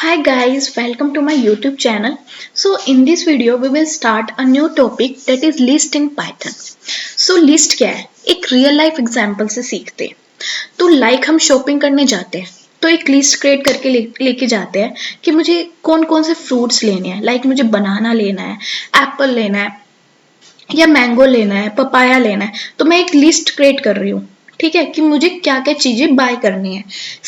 Hi guys, welcome to my YouTube channel. So in this video we will start a new topic that is list in Python. So list क्या है? एक real life example से सीखते हैं. तो हम shopping करने जाते हैं तो एक लिस्ट क्रिएट करके लेके जाते हैं कि मुझे कौन कौन से फ्रूट्स लेने हैं. मुझे बनाना लेना है, एप्पल लेना है या मैंगो लेना है, पपाया लेना है. तो मैं एक लिस्ट क्रिएट कर रही हूँ, ठीक है, कि मुझे क्या क्या चीजें बाय करनी है.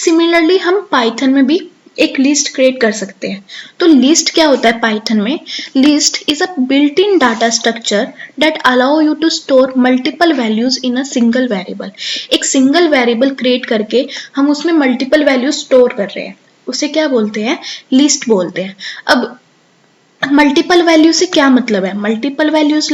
सिमिलरली हम पाइथन में भी एक लिस्ट क्रिएट कर सकते हैं. तो लिस्ट क्या होता है पाइथन में? List is a built in data structure that allow you to store multiple values in a single variable. एक सिंगल वेरिएबल क्रिएट करके हम उसमें मल्टीपल वैल्यूज स्टोर कर रहे हैं, उसे क्या बोलते हैं? लिस्ट बोलते हैं. अब मल्टीपल वैल्यू से क्या मतलब है? मल्टीपल वैल्यूज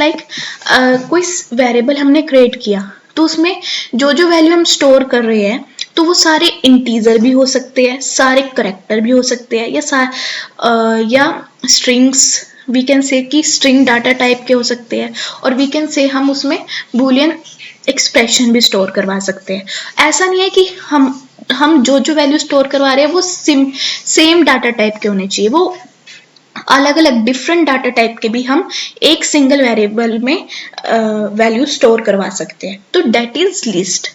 कोई वेरिएबल हमने क्रिएट किया तो उसमें जो जो वैल्यू हम स्टोर कर रहे हैं तो वो सारे इंटीजर भी हो सकते हैं, सारे करेक्टर भी हो सकते हैं, या स्ट्रिंग्स. वी कैन से कि स्ट्रिंग डाटा टाइप के हो सकते हैं, और वी कैन से हम उसमें बूलियन एक्सप्रेशन भी स्टोर करवा सकते हैं. ऐसा नहीं है कि हम जो जो वैल्यू स्टोर करवा रहे हैं वो सेम डाटा टाइप के होने चाहिए. वो अलग अलग डिफरेंट डाटा टाइप के भी हम एक सिंगल वेरिएबल में वैल्यू स्टोर करवा सकते हैं. तो that is list.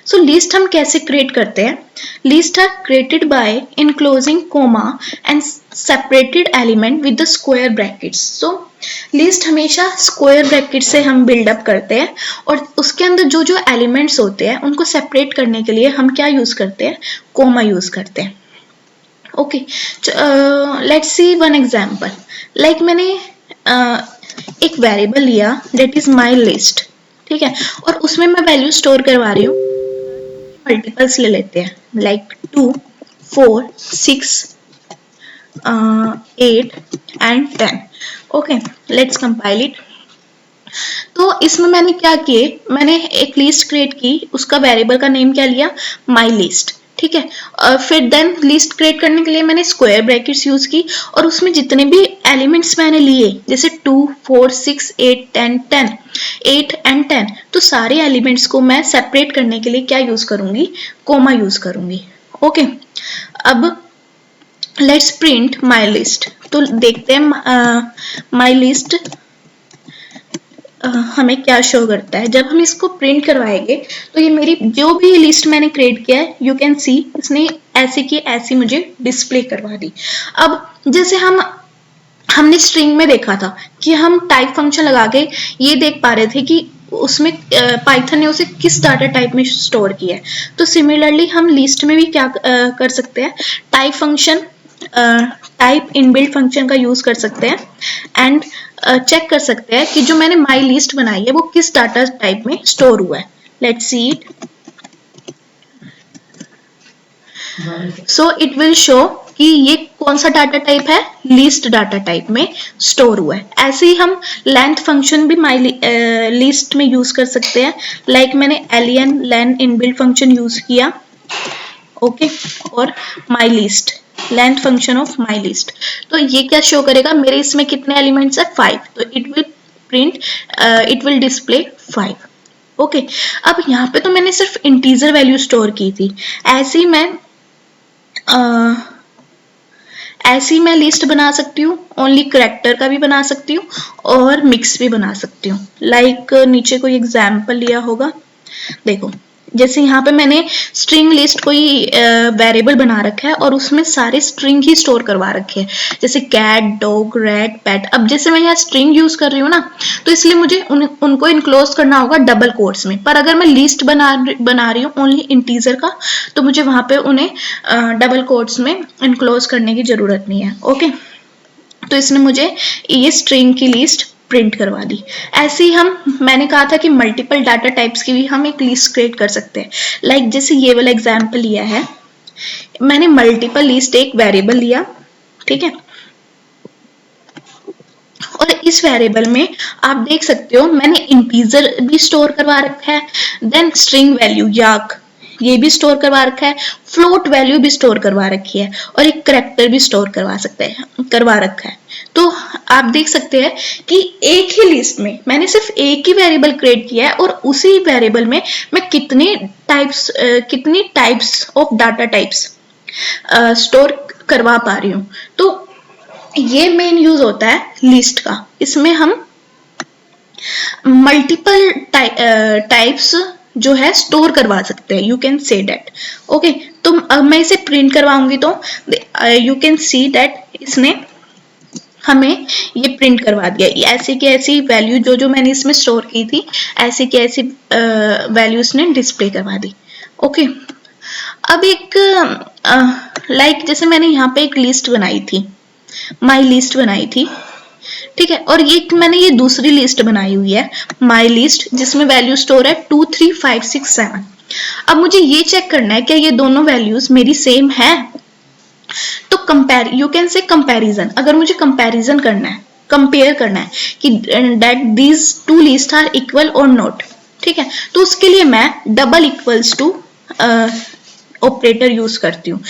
So list हम कैसे क्रिएट करते हैं? List are created by enclosing comma and separated element with the square brackets. So list हमेशा स्क्वायर ब्रैकेट से हम बिल्डअप करते हैं, और उसके अंदर जो जो एलिमेंट्स होते हैं उनको सेपरेट करने के लिए हम क्या यूज करते हैं? कोमा यूज करते हैं. Okay, let's see one example. मैंने एक वेरिएबल लिया दैट इज माय लिस्ट, ठीक है, और उसमें मैं वैल्यू स्टोर करवा रही हूँ. मल्टीपल्स ले लेते हैं, 2, 4, 6, 8 and 10. Okay, let's compile it. तो इसमें मैंने क्या किए? मैंने एक लिस्ट क्रिएट की, उसका वेरिएबल का नेम क्या लिया? माय लिस्ट, ठीक है. फिर देन लिस्ट क्रिएट करने के लिए मैंने स्क्वायर ब्रैकेट्स यूज की, और उसमें जितने भी एलिमेंट्स मैंने लिए, जैसे 2, 4, 6, 8, 10, 8 एंड 10, तो सारे एलिमेंट्स को मैं सेपरेट करने के लिए क्या यूज करूंगी? कोमा यूज करूंगी. ओके, अब लेट्स प्रिंट माय लिस्ट. तो देखते हैं माय लिस्ट हमें क्या शो करता है. जब हम इसको प्रिंट करवाएंगे तो ये मेरी जो भी लिस्ट मैंने क्रिएट किया है, यू कैन सी इसने ऐसी की ऐसी मुझे डिस्प्ले करवा दी. अब जैसे हमने स्ट्रिंग में देखा था कि हम टाइप फंक्शन लगा के ये देख पा रहे थे कि उसमें पाइथन ने उसे किस डाटा टाइप में स्टोर किया है. तो सिमिलरली हम लिस्ट में भी क्या कर सकते हैं? Type function, type inbuilt function का यूज कर सकते हैं, एंड चेक कर सकते हैं कि जो मैंने माई लिस्ट बनाई है वो किस डाटा टाइप में स्टोर हुआ है. Let's see it. So it will show कि ये कौन सा डाटा टाइप है? लिस्ट डाटा टाइप में स्टोर हुआ है. ऐसे ही हम लेंथ फंक्शन भी माई लिस्ट में यूज कर सकते हैं. मैंने len इनबिल्ट फंक्शन यूज किया, ओके, और my list, length function of my list. तो ये क्या शो करेगा? मेरे इसमें कितने एलिमेंट्स है? 5. तो इट विल डिस्प्ले 5. ओके, अब यहाँ पे तो मैंने सिर्फ इंटीजर वैल्यू स्टोर की थी. ऐसे ही मैं लिस्ट बना सकती हूँ, ओनली करेक्टर का भी बना सकती हूँ और मिक्स भी बना सकती हूँ. नीचे कोई एग्जाम्पल लिया होगा, देखो. जैसे यहाँ पे मैंने स्ट्रिंग लिस्ट कोई वेरिएबल बना रखा है और उसमें सारे स्ट्रिंग ही स्टोर करवा रखे हैं, जैसे कैट, डॉग, रैट, पेट. अब जैसे मैं यहाँ स्ट्रिंग यूज कर रही हूँ ना, तो इसलिए मुझे उनको इनक्लोज करना होगा डबल कोट्स में. पर अगर मैं लिस्ट बना रही हूँ ओनली इंटीजर का, तो मुझे वहां पे उन्हें डबल कोट्स में इनक्लोज करने की जरूरत नहीं है. ओके, तो इसने मुझे ये स्ट्रिंग की लिस्ट प्रिंट करवा दी. ऐसे ही मैंने कहा था कि मल्टीपल डाटा टाइप्स की भी हम एक लिस्ट क्रिएट कर सकते हैं. जैसे ये वाला एग्जांपल लिया है, मैंने मल्टीपल लिस्ट एक वेरिएबल लिया, ठीक है, और इस वेरिएबल में आप देख सकते हो मैंने इंटीजर भी स्टोर करवा रखा है, देन स्ट्रिंग वैल्यू याक ये भी स्टोर करवा रखा है, फ्लोट वैल्यू भी स्टोर करवा रखी है, और एक करेक्टर भी स्टोर करवा रखा है. तो आप देख सकते हैं कि एक ही लिस्ट में मैंने सिर्फ एक ही वेरिएबल क्रिएट किया है, और उसी वेरिएबल में मैं कितनी types of data types store करवा पा रही हूँ। तो ये मेन यूज होता है लिस्ट का। इसमें हम मल्टीपल टाइप्स जो है स्टोर करवा सकते हैं, you can say that. Okay, तो अब मैं इसे प्रिंट करवाऊंगी तो यू कैन सी दैट इसने हमें ये प्रिंट करवा दिया। ऐसी की ऐसी वैल्यू जो जो मैंने इसमें स्टोर की थी, ऐसी की ऐसी वैल्यूज ने डिस्प्ले करवा दी। ओके, अब एक लाइक जैसे मैंने यहाँ पे एक लिस्ट बनाई थी, माई लिस्ट बनाई थी, ठीक है, और ये मैंने ये दूसरी लिस्ट बनाई हुई है माई लिस्ट, जिसमें वैल्यू स्टोर है 2 3 5 6 7। अब मुझे ये चेक करना है क्या ये दोनों वैल्यूज मेरी सेम है। तो compare, you can say comparison. अगर मुझे कंपैरिजन करना है, कंपेयर करना है कि that these two list are equal और नॉट, ठीक है, तो उसके लिए मैं double equals to operator use करती हूँ।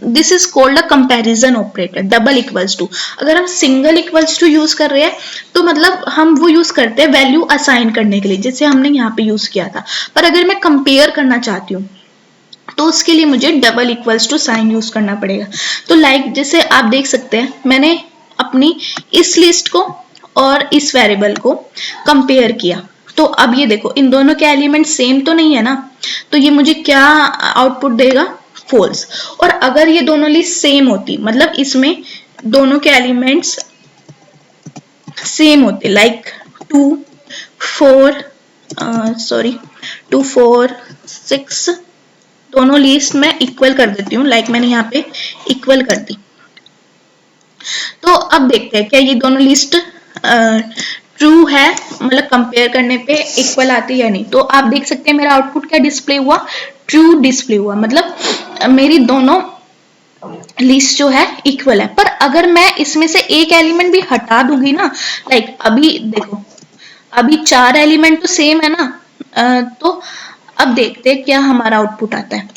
This is called a comparison operator, double equals to. अगर हम सिंगल इक्वल्स टू यूज कर रहे हैं तो मतलब हम वो यूज करते हैं वैल्यू असाइन करने के लिए, जैसे हमने यहाँ पे यूज किया था। पर अगर मैं कंपेयर करना चाहती हूँ तो उसके लिए मुझे double equals to sign use करना पड़ेगा। तो लाइक जैसे आप देख सकते हैं, मैंने अपनी इस लिस्ट को और इस वेरिएबल को कंपेयर किया, तो अब ये देखो इन दोनों के एलिमेंट सेम तो नहीं है ना, तो ये मुझे क्या आउटपुट देगा, फॉल्स। और अगर ये दोनों लिस्ट सेम होती, मतलब इसमें दोनों के एलिमेंट्स सेम होते, लाइक 2 4 6, दोनों लिस्ट मैं इक्वल कर देती हूँ, लाइक मैंने यहाँ पे इक्वल कर दी। तो अब देखते हैं क्या ये दोनों लिस्ट ट्रू है, मतलब कंपेयर करने पे इक्वल आती है या नहीं। तो आप देख सकते हैं मेरा आउटपुट क्या डिस्प्ले हुआ, ट्रू डिस्प्ले हुआ, मतलब मेरी दोनों लिस्ट जो है इक्वल है। पर अगर मैं इसमें से एक एलिमेंट भी हटा दूंगी ना, लाइक अभी देखो अभी 4 एलिमेंट तो सेम है ना, तो अब देखते हैं क्या हमारा आउटपुट आता है।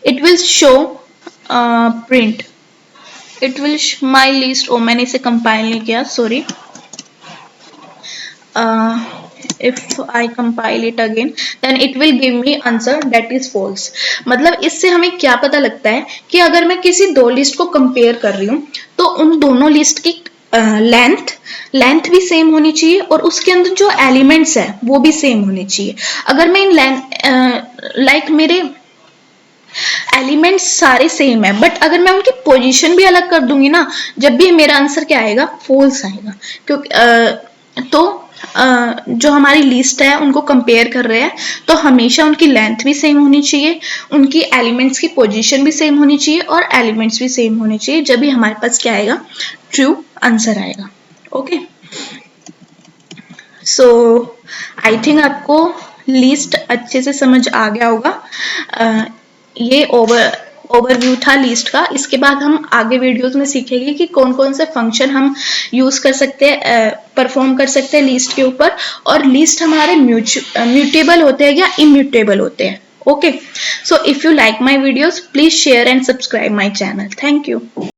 It will show print, it will my list, oh मैंने इसे कंपाइल नहीं किया, sorry. if I compile it again then it will give me answer that is false। मतलब इससे हमें क्या पता लगता है कि अगर मैं किसी दो लिस्ट को कंपेयर कर रही हूँ तो उन दोनों लिस्ट की लेंथ भी सेम होनी चाहिए और उसके अंदर जो एलिमेंट्स है वो भी सेम होने चाहिए। अगर मैं इन लाइक मेरे एलिमेंट्स सारे सेम है बट अगर मैं उनकी पोजीशन भी अलग कर दूंगी ना, जब भी मेरा आंसर क्या आएगा, फॉल्स आएगा। क्योंकि जो हमारी लिस्ट है उनको कंपेयर कर रहे हैं तो हमेशा उनकी लेंथ भी सेम होनी चाहिए, उनकी एलिमेंट्स की पोजीशन भी सेम होनी चाहिए और एलिमेंट्स भी सेम होने चाहिए, जब भी हमारे पास क्या आएगा, ट्रू आंसर आएगा। ओके, सो आई थिंक आपको लिस्ट अच्छे से समझ आ गया होगा। ये ओवरव्यू था लिस्ट का। इसके बाद हम आगे वीडियोस में सीखेंगे कि कौन कौन से फंक्शन हम यूज कर सकते हैं, परफॉर्म कर सकते हैं लिस्ट के ऊपर, और लिस्ट हमारे म्यूटेबल होते हैं या इम्यूटेबल होते हैं। Okay, so if you like my videos please share and subscribe my channel. Thank you.